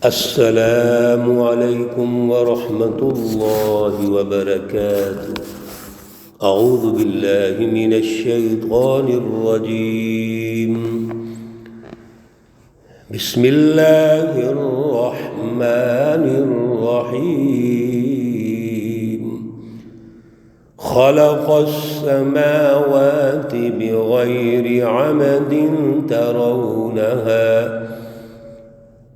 السلام علیکم ورحمۃ اللہ وبرکاتہ۔ اعوذ باللہ من الشیطان الرجیم، بسم اللہ الرحمن الرحیم۔ خلق السماوات بغیر عمد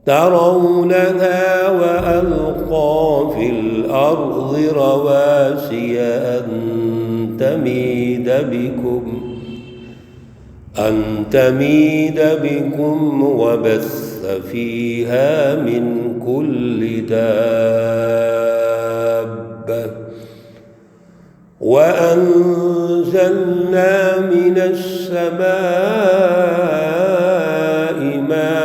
ترونها وألقى في الأرض رواسي أن تميد بكم وبث فيها من كل دابة وأنزلنا من السماء ماء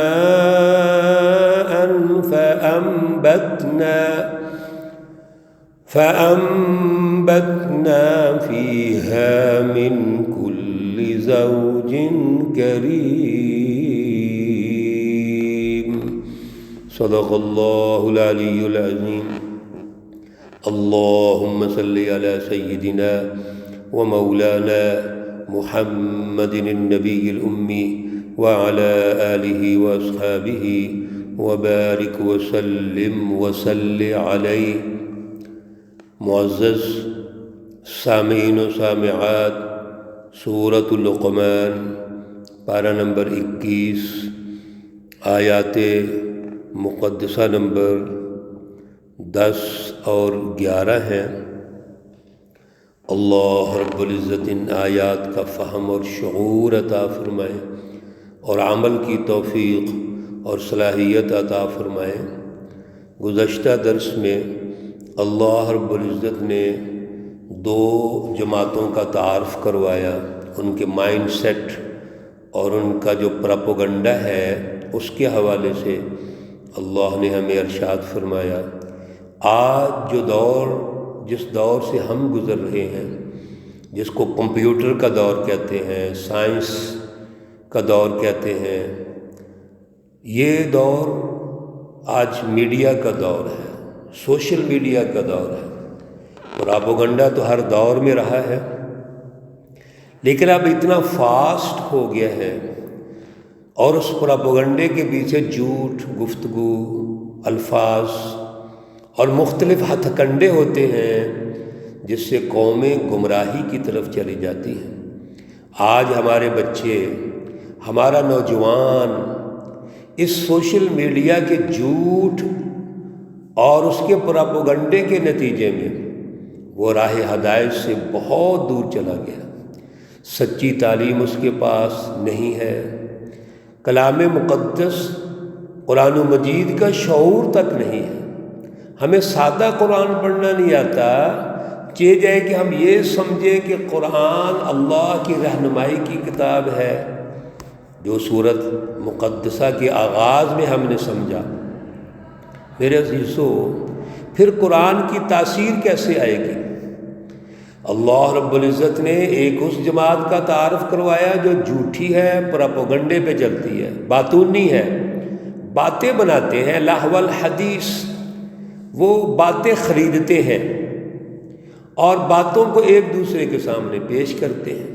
فأنبتنا فيها من كل زوج كريم۔ صدق الله العلي العظيم۔ اللهم صل على سيدنا ومولانا محمد النبي الأمي وعلى آله وأصحابه وبارک وسلم وصل علیہ۔ معزز سامعین و سامعات، سورۃ لقمان پارہ نمبر 21 آیات مقدسہ نمبر 10 اور 11 ہیں۔ اللہ رب العزت ان آیات کا فہم اور شعور عطا فرمائے اور عمل کی توفیق اور صلاحیت عطا فرمائے۔ گزشتہ درس میں اللہ رب العزت نے 2 جماعتوں کا تعارف کروایا، ان کے مائنڈ سیٹ اور ان کا جو پراپوگنڈا ہے اس کے حوالے سے اللہ نے ہمیں ارشاد فرمایا، آج جس دور سے ہم گزر رہے ہیں، جس کو کمپیوٹر کا دور کہتے ہیں، سائنس کا دور کہتے ہیں، یہ دور آج میڈیا کا دور ہے، سوشل میڈیا کا دور ہے۔ پراپوگنڈا تو ہر دور میں رہا ہے، لیکن اب اتنا فاسٹ ہو گیا ہے اور اس پراپوگنڈے کے پیچھے جھوٹ، گفتگو، الفاظ اور مختلف ہتھ کنڈے ہوتے ہیں جس سے قومیں گمراہی کی طرف چلی جاتی ہیں۔ آج ہمارے بچے، ہمارا نوجوان اس سوشل میڈیا کے جھوٹ اور اس کے پراپوگنڈے کے نتیجے میں وہ راہ ہدایت سے بہت دور چلا گیا۔ سچی تعلیم اس کے پاس نہیں ہے، کلام مقدس قرآن مجید کا شعور تک نہیں ہے۔ ہمیں سادہ قرآن پڑھنا نہیں آتا، چاہے جائے کہ ہم یہ سمجھیں کہ قرآن اللہ کی رہنمائی کی کتاب ہے، جو سورت مقدسہ کے آغاز میں ہم نے سمجھا۔ میرے عزیزو، پھر قرآن کی تاثیر کیسے آئے گی؟ اللہ رب العزت نے ایک اس جماعت کا تعارف کروایا جو جھوٹی ہے، پراپوگنڈے پہ چلتی ہے، باتونی ہے، باتیں بناتے ہیں، لہو الحدیث، وہ باتیں خریدتے ہیں اور باتوں کو ایک دوسرے کے سامنے پیش کرتے ہیں۔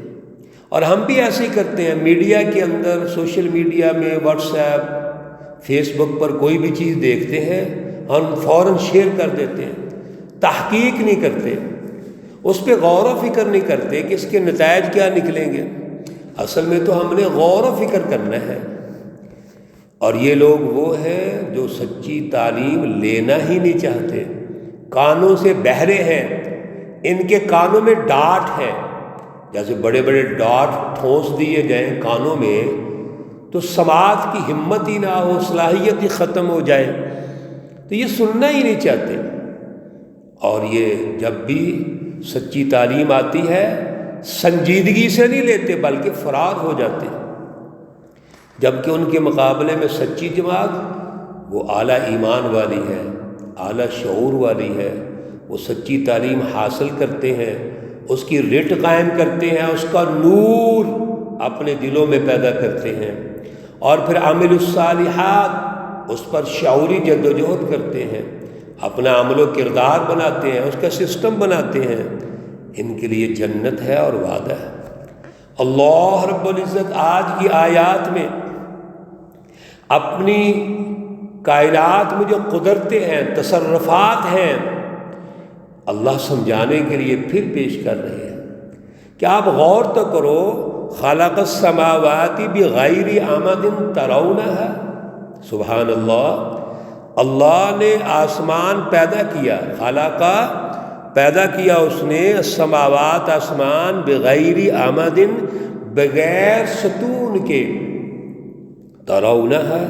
اور ہم بھی ایسے ہی کرتے ہیں، میڈیا کے اندر، سوشل میڈیا میں، واٹس ایپ، فیس بک پر کوئی بھی چیز دیکھتے ہیں، ہم فوراً شیئر کر دیتے ہیں، تحقیق نہیں کرتے، اس پہ غور و فکر نہیں کرتے کہ اس کے نتائج کیا نکلیں گے۔ اصل میں تو ہم نے غور و فکر کرنا ہے۔ اور یہ لوگ وہ ہیں جو سچی تعلیم لینا ہی نہیں چاہتے، کانوں سے بہرے ہیں، ان کے کانوں میں ڈاٹ ہے، جیسے بڑے بڑے ڈاٹ ٹھونس دیے جائیں کانوں میں تو سماعت کی ہمت ہی نہ ہو، صلاحیت ہی ختم ہو جائے، تو یہ سننا ہی نہیں چاہتے۔ اور یہ جب بھی سچی تعلیم آتی ہے سنجیدگی سے نہیں لیتے بلکہ فرار ہو جاتے، جبکہ ان کے مقابلے میں سچی جماعت وہ اعلیٰ ایمان والی ہے، اعلیٰ شعور والی ہے، وہ سچی تعلیم حاصل کرتے ہیں، اس کی رٹ قائم کرتے ہیں، اس کا نور اپنے دلوں میں پیدا کرتے ہیں، اور پھر عامل الصالحات اس پر شعوری جدوجہد کرتے ہیں، اپنا عمل و کردار بناتے ہیں، اس کا سسٹم بناتے ہیں، ان کے لیے جنت ہے اور وعدہ ہے۔ اللہ رب العزت آج کی آیات میں اپنی کائنات میں جو قدرتیں ہیں، تصرفات ہیں، اللہ سمجھانے کے لیے پھر پیش کر رہے ہیں کہ آپ غور تو کرو، خلق السماوات بغیر عمد ترونہا، سبحان اللہ، اللہ نے آسمان پیدا کیا، خلقہ پیدا کیا اس نے، السماوات آسمان، بغیر عمد بغیر ستون کے، ترونہا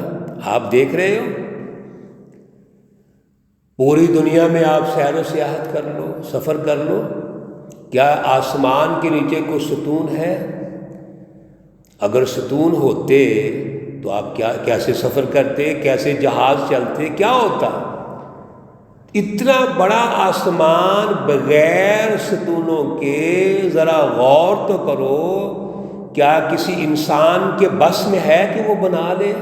آپ دیکھ رہے ہو۔ پوری دنیا میں آپ سیر و سیاحت کر لو، سفر کر لو، کیا آسمان کے نیچے کوئی ستون ہے؟ اگر ستون ہوتے تو آپ کیسے سفر کرتے، کیسے جہاز چلتے، کیا ہوتا؟ اتنا بڑا آسمان بغیر ستونوں کے، ذرا غور تو کرو، کیا کسی انسان کے بس میں ہے کہ وہ بنا لے؟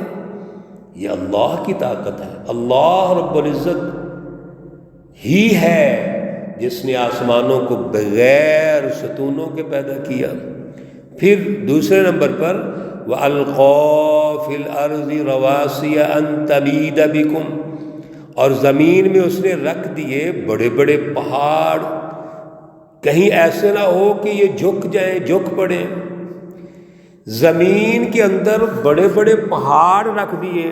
یہ اللہ کی طاقت ہے۔ اللہ رب العزت ہی ہے جس نے آسمانوں کو بغیر ستونوں کے پیدا کیا۔ پھر دوسرے نمبر پر وَأَلْقَىٰ فِي الْأَرْضِ رَوَاسِيَ أَن تَمِيدَ بِكُمْ، اور زمین میں اس نے رکھ دیے بڑے بڑے پہاڑ، کہیں ایسے نہ ہو کہ یہ جھک جائیں، جھک پڑیں۔ زمین کے اندر بڑے بڑے پہاڑ رکھ دیے،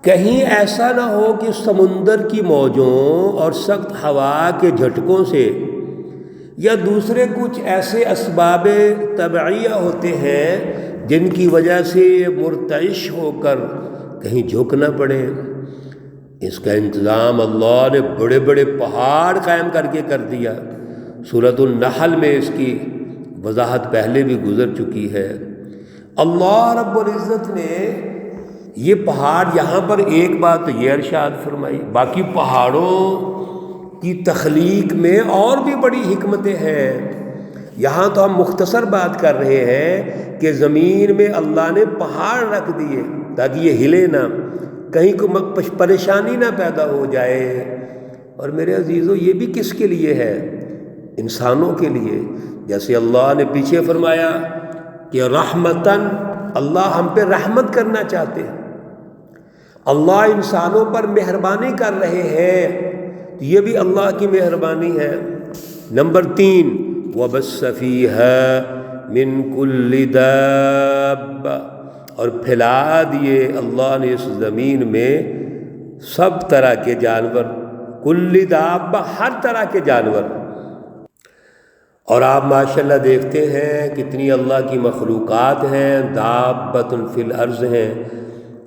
کہیں ایسا نہ ہو کہ سمندر کی موجوں اور سخت ہوا کے جھٹکوں سے یا دوسرے کچھ ایسے اسباب طبعیہ ہوتے ہیں جن کی وجہ سے مرتعش ہو کر کہیں جھک نہ پڑے۔ اس کا انتظام اللہ نے بڑے بڑے پہاڑ قائم کر کے کر دیا۔ سورۃ النحل میں اس کی وضاحت پہلے بھی گزر چکی ہے۔ اللہ رب العزت نے یہ پہاڑ، یہاں پر ایک بات تو یہ ارشاد فرمائی، باقی پہاڑوں کی تخلیق میں اور بھی بڑی حکمتیں ہیں۔ یہاں تو ہم مختصر بات کر رہے ہیں کہ زمین میں اللہ نے پہاڑ رکھ دیے تاکہ یہ ہلے نہ، کہیں کو پریشانی نہ پیدا ہو جائے۔ اور میرے عزیزو، یہ بھی کس کے لیے ہے؟ انسانوں کے لیے۔ جیسے اللہ نے پیچھے فرمایا کہ رحمتاً، اللہ ہم پہ رحمت کرنا چاہتے ہیں، اللہ انسانوں پر مہربانی کر رہے ہیں، یہ بھی اللہ کی مہربانی ہے۔ نمبر 3 وَبَثَّ فِيهَا مِن كُلِّ دَابَّةٍ، اور پھیلا دیے اللہ نے اس زمین میں سب طرح کے جانور، کل دابہ، ہر طرح کے جانور۔ اور آپ ماشاءاللہ دیکھتے ہیں کتنی اللہ کی مخلوقات ہیں، دابۃ فی الارض ہیں۔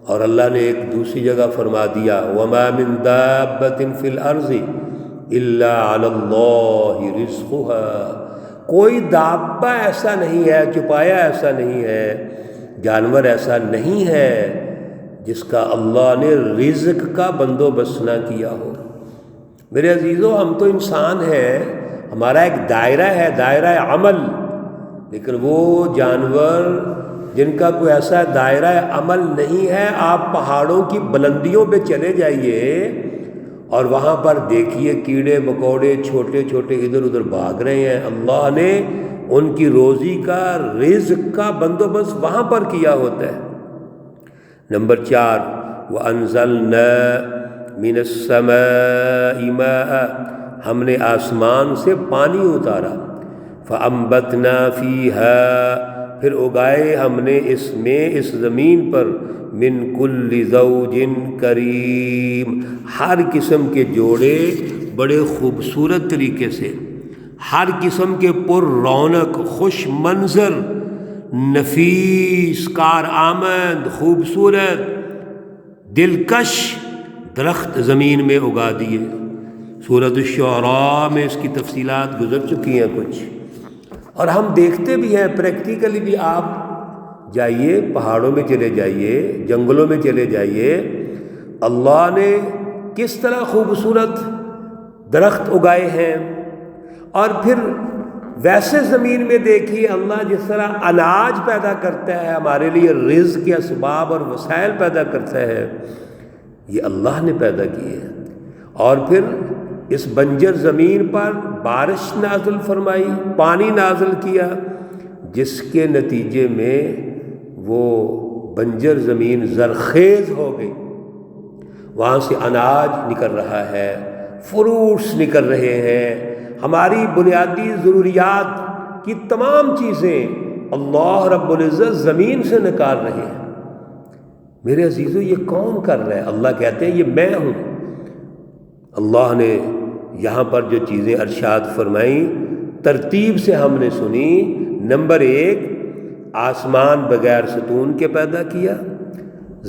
اور اللہ نے ایک دوسری جگہ فرما دیا وما من دابۃ فی الارض الا علی اللہ رزقها، کوئی دابہ ایسا نہیں ہے، چپایا ایسا نہیں ہے، جانور ایسا نہیں ہے جس کا اللہ نے رزق کا بندوبست نہ کیا ہو۔ میرے عزیزو، ہم تو انسان ہیں، ہمارا ایک دائرہ ہے، دائرہ عمل، لیکن وہ جانور جن کا کوئی ایسا دائرہ عمل نہیں ہے، آپ پہاڑوں کی بلندیوں پہ چلے جائیے اور وہاں پر دیکھیے کیڑے مکوڑے چھوٹے چھوٹے ادھر ادھر بھاگ رہے ہیں۔ اللہ نے ان کی روزی کا، رزق کا بندوبست وہاں پر کیا ہوتا ہے۔ نمبر 4 وَأَنزَلْنَا مِنَ السَّمَاءِ مَاءً، ہم نے آسمان سے پانی اتارا، فَأَنبَتْنَا فِيهَا، پھر اگائے ہم نے اس میں، اس زمین پر، من کل زوج کریم، ہر قسم کے جوڑے بڑے خوبصورت طریقے سے، ہر قسم کے پر رونق، خوش منظر، نفیس، کارآمد، خوبصورت، دلکش درخت زمین میں اگا دیے۔ سورۃ الشعراء میں اس کی تفصیلات گزر چکی ہیں کچھ، اور ہم دیکھتے بھی ہیں پریکٹیکلی بھی۔ آپ جائیے، پہاڑوں میں چلے جائیے، جنگلوں میں چلے جائیے، اللہ نے کس طرح خوبصورت درخت اگائے ہیں، اور پھر ویسے زمین میں دیکھیے اللہ جس طرح اناج پیدا کرتا ہے، ہمارے لیے رزق کے اسباب اور وسائل پیدا کرتا ہے، یہ اللہ نے پیدا کیے ہیں۔ اور پھر اس بنجر زمین پر بارش نازل فرمائی، پانی نازل کیا، جس کے نتیجے میں وہ بنجر زمین زرخیز ہو گئی، وہاں سے اناج نکل رہا ہے، فروٹس نکل رہے ہیں، ہماری بنیادی ضروریات کی تمام چیزیں اللہ رب العزت زمین سے نکال رہے ہیں۔ میرے عزیزو، یہ کون کر رہا ہے؟ اللہ کہتے ہیں یہ میں ہوں۔ اللہ نے یہاں پر جو چیزیں ارشاد فرمائیں ترتیب سے ہم نے سنی۔ نمبر 1، آسمان بغیر ستون کے پیدا کیا،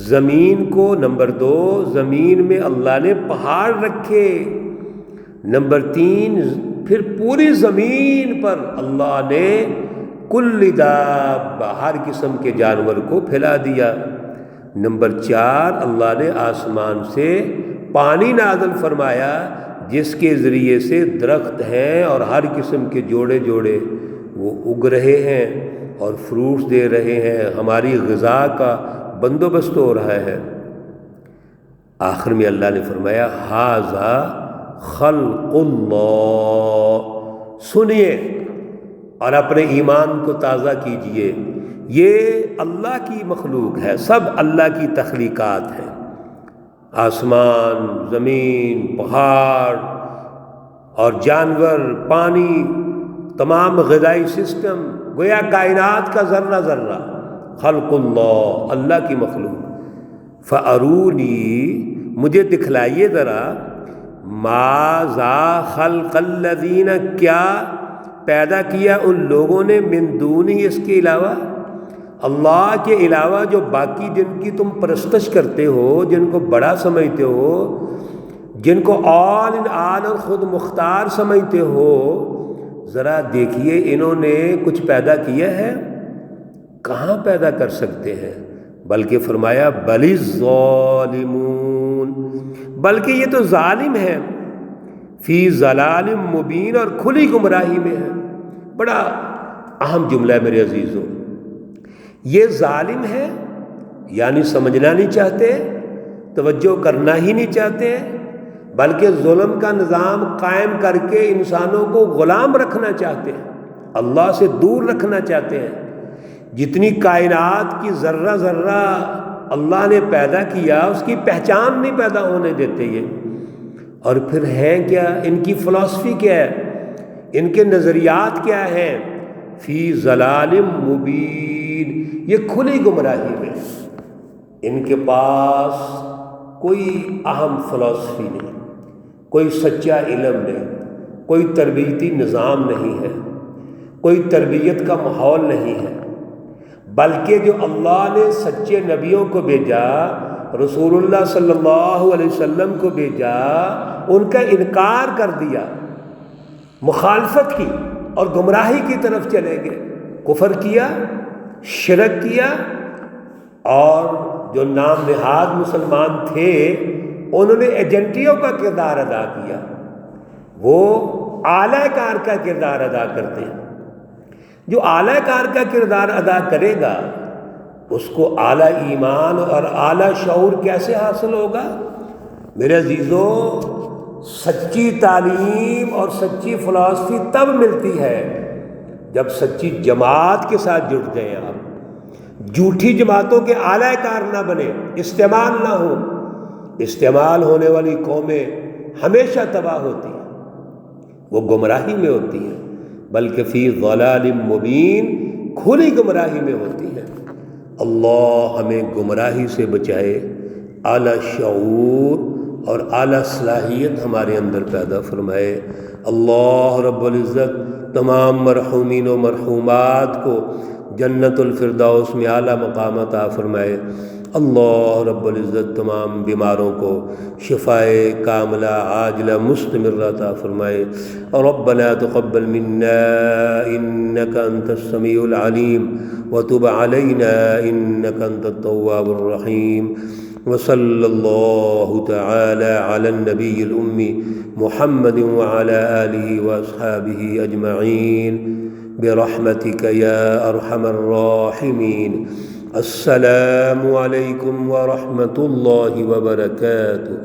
زمین کو۔ نمبر 2، زمین میں اللہ نے پہاڑ رکھے۔ نمبر 3، پھر پوری زمین پر اللہ نے کل دابہ، ہر قسم کے جانور کو پھیلا دیا۔ نمبر 4، اللہ نے آسمان سے پانی نازل فرمایا، جس کے ذریعے سے درخت ہیں اور ہر قسم کے جوڑے جوڑے وہ اگ رہے ہیں اور فروٹس دے رہے ہیں، ہماری غذا کا بندوبست ہو رہا ہے۔ آخر میں اللہ نے فرمایا ھذا خلق اللہ، سنیے اور اپنے ایمان کو تازہ کیجئے، یہ اللہ کی مخلوق ہے، سب اللہ کی تخلیقات ہیں۔ آسمان، زمین، پہاڑ اور جانور، پانی، تمام غذائی سسٹم، گویا کائنات کا ذرہ ذرہ خلق اللہ، اللہ کی مخلوق۔ فارونی، مجھے دکھلائیے ذرا، ماذا خلق الذین، کیا پیدا کیا ان لوگوں نے، من دونی، اس کے علاوہ، اللہ کے علاوہ جو باقی جن کی تم پرستش کرتے ہو، جن کو بڑا سمجھتے ہو، جن کو آل ان آل اور خود مختار سمجھتے ہو، ذرا دیکھیے انہوں نے کچھ پیدا کیا ہے؟ کہاں پیدا کر سکتے ہیں؟ بلکہ فرمایا بل الظالمون، بلکہ یہ تو ظالم ہے، فی ضلال مبین، اور کھلی گمراہی میں ہے۔ بڑا اہم جملہ ہے میرے عزیزوں، یہ ظالم ہے یعنی سمجھنا نہیں چاہتے، توجہ کرنا ہی نہیں چاہتے، بلکہ ظلم کا نظام قائم کر کے انسانوں کو غلام رکھنا چاہتے ہیں، اللہ سے دور رکھنا چاہتے ہیں۔ جتنی کائنات کی ذرہ ذرہ اللہ نے پیدا کیا، اس کی پہچان نہیں پیدا ہونے دیتے یہ۔ اور پھر ہیں کیا؟ ان کی فلسفی کیا ہے؟ ان کے نظریات کیا ہیں؟ فی ضلال مبین، یہ کھلی گمراہی میں، ان کے پاس کوئی اہم فلسفی نہیں، کوئی سچا علم نہیں، کوئی تربیتی نظام نہیں ہے، کوئی تربیت کا ماحول نہیں ہے، بلکہ جو اللہ نے سچے نبیوں کو بھیجا، رسول اللہ صلی اللہ علیہ وسلم کو بھیجا، ان کا انکار کر دیا، مخالفت کی اور گمراہی کی طرف چلے گئے، کفر کیا، شرک کیا، اور جو نام نہاد مسلمان تھے انہوں نے ایجنٹیوں کا کردار ادا کیا، وہ اعلی کار کا کردار ادا کرتے ہیں۔ جو اعلی کار کا کردار ادا کرے گا اس کو اعلیٰ ایمان اور اعلیٰ شعور کیسے حاصل ہوگا؟ میرے عزیزوں، سچی تعلیم اور سچی فلسفی تب ملتی ہے جب سچی جماعت کے ساتھ جڑ جائیں آپ، جھوٹی جماعتوں کے اعلی کار نہ بنے، استعمال نہ ہو۔ استعمال ہونے والی قومیں ہمیشہ تباہ ہوتی ہیں، وہ گمراہی میں ہوتی ہیں، بلکہ فی ضلال مبین، کھلی گمراہی میں ہوتی ہیں۔ اللہ ہمیں گمراہی سے بچائے، اعلیٰ شعور اور اعلیٰ صلاحیت ہمارے اندر پیدا فرمائے۔ اللہ رب العزت تمام مرحومین و مرحومات کو جنت الفردوس میں اعلیٰ مقام عطا فرمائے۔ اللہ رب العزت تمام بیماروں کو شفائے کاملہ عاجلہ مستمرہ عطا فرمائے۔ ربنا تقبل منا انك انت السمیع العلیم وتب علینا انك انت التواب الرحیم۔ وصلی اللہ تعالی علی النبی الأمی محمد وعلی آلہ واصحابہ اجمعین برحمتک یا ارحم الراحمین۔ السلام علیکم ورحمۃ اللہ وبرکاتہ۔